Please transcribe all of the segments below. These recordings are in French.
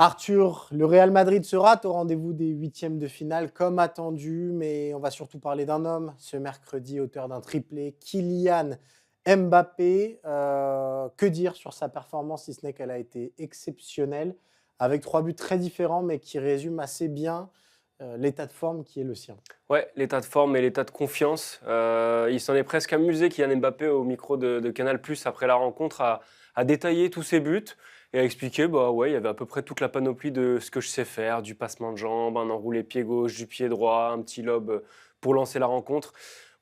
Arthur, le Real Madrid sera au rendez-vous des huitièmes de finale comme attendu, mais on va surtout parler d'un homme ce mercredi, auteur d'un triplé, Kylian Mbappé. Que dire sur sa performance, si ce n'est qu'elle a été exceptionnelle, avec 3 buts très différents, mais qui résument assez bien l'état de forme qui est le sien. Ouais, l'état de forme et l'état de confiance. Il s'en est presque amusé, Kylian Mbappé, au micro de Canal+, après la rencontre, à détailler tous ses buts et à expliquer, bah ouais, il y avait à peu près toute la panoplie de ce que je sais faire, du passement de jambes, un enroulé pied gauche, du pied droit, un petit lob pour lancer la rencontre.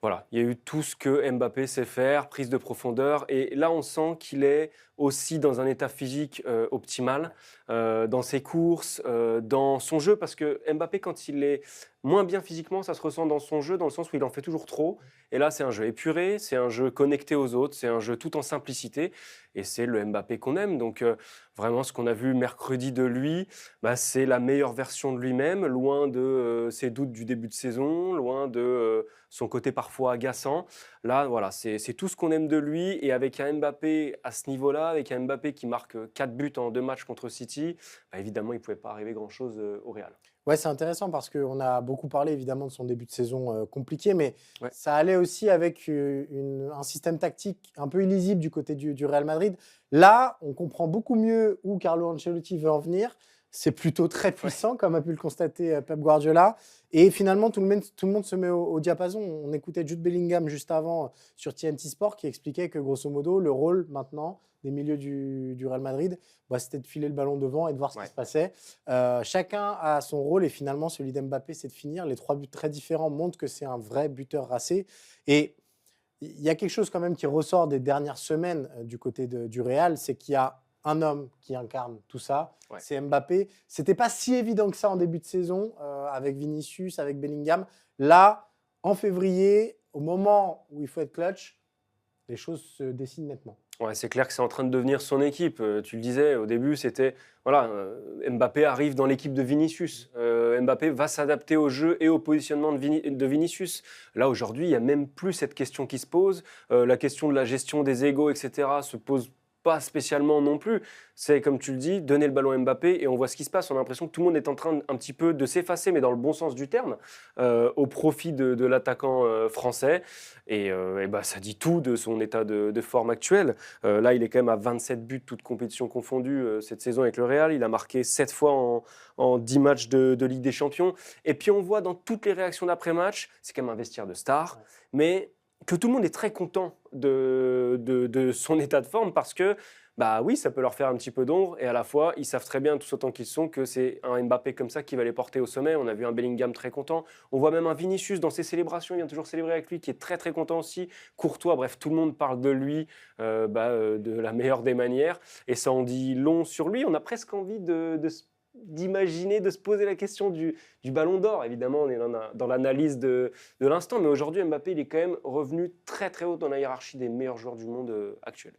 Voilà, il y a eu tout ce que Mbappé sait faire, prise de profondeur, et là on sent qu'il est aussi dans un état physique optimal, dans ses courses, dans son jeu, parce que Mbappé, quand il est moins bien physiquement, ça se ressent dans son jeu, dans le sens où il en fait toujours trop. Et là, c'est un jeu épuré, c'est un jeu connecté aux autres, c'est un jeu tout en simplicité. Et c'est le Mbappé qu'on aime. Donc, vraiment, ce qu'on a vu mercredi de lui, bah, c'est la meilleure version de lui-même, loin de ses doutes du début de saison, loin de son côté parfois agaçant. Là, voilà, c'est tout ce qu'on aime de lui. Et avec un Mbappé à ce niveau-là, avec un Mbappé qui marque 4 buts en 2 matchs contre City, bah, évidemment, il ne pouvait pas arriver grand-chose au Real. Ouais, c'est intéressant parce qu'on a beaucoup parlé évidemment de son début de saison compliqué, mais Ouais. ça allait aussi avec un système tactique un peu illisible du côté du Real Madrid. Là, on comprend beaucoup mieux où Carlo Ancelotti veut en venir. C'est plutôt très Ouais. puissant, comme a pu le constater Pep Guardiola. Et finalement, tout le monde se met au diapason. On écoutait Jude Bellingham juste avant sur TNT Sport qui expliquait que grosso modo, le rôle maintenant des milieux du Real Madrid, bah, c'était de filer le ballon devant et de voir ce qui Ouais. se passait. Chacun a son rôle et finalement, celui d'Mbappé, c'est de finir. Les 3 buts très différents montrent que c'est un vrai buteur racé. Et il y a quelque chose quand même qui ressort des dernières semaines du côté du Real, c'est qu'il y a un homme qui incarne tout ça, Ouais. c'est Mbappé. C'était pas si évident que ça en début de saison avec Vinicius, avec Bellingham. Là, en février, au moment où il faut être clutch, les choses se dessinent nettement. Ouais, c'est clair que c'est en train de devenir son équipe. Tu le disais, au début, c'était voilà, Mbappé arrive dans l'équipe de Vinicius. Mbappé va s'adapter au jeu et au positionnement de Vinicius. Là, aujourd'hui, il n'y a même plus cette question qui se pose. La question de la gestion des égos, etc., se pose pas spécialement non plus. C'est, comme tu le dis, donner le ballon à Mbappé et on voit ce qui se passe. On a l'impression que tout le monde est en train un petit peu de s'effacer, mais dans le bon sens du terme, au profit de l'attaquant français. Et bah, ça dit tout de son état de forme actuel. Là, il est quand même à 27 buts, toutes compétitions confondues, cette saison avec le Real. Il a marqué 7 fois en 10 matchs de Ligue des Champions. Et puis, on voit dans toutes les réactions d'après-match, c'est quand même un vestiaire de stars, mais que tout le monde est très content de son état de forme parce que, bah oui, ça peut leur faire un petit peu d'ombre et à la fois, ils savent très bien, tous autant qu'ils sont, que c'est un Mbappé comme ça qui va les porter au sommet. On a vu un Bellingham très content. On voit même un Vinicius dans ses célébrations, il vient toujours célébrer avec lui, qui est très très content aussi. Courtois, bref, tout le monde parle de lui de la meilleure des manières et ça en dit long sur lui. On a presque envie d'imaginer, de se poser la question du ballon d'or. Évidemment, on est dans l'analyse de l'instant, mais aujourd'hui, Mbappé, il est quand même revenu très très haut dans la hiérarchie des meilleurs joueurs du monde actuel.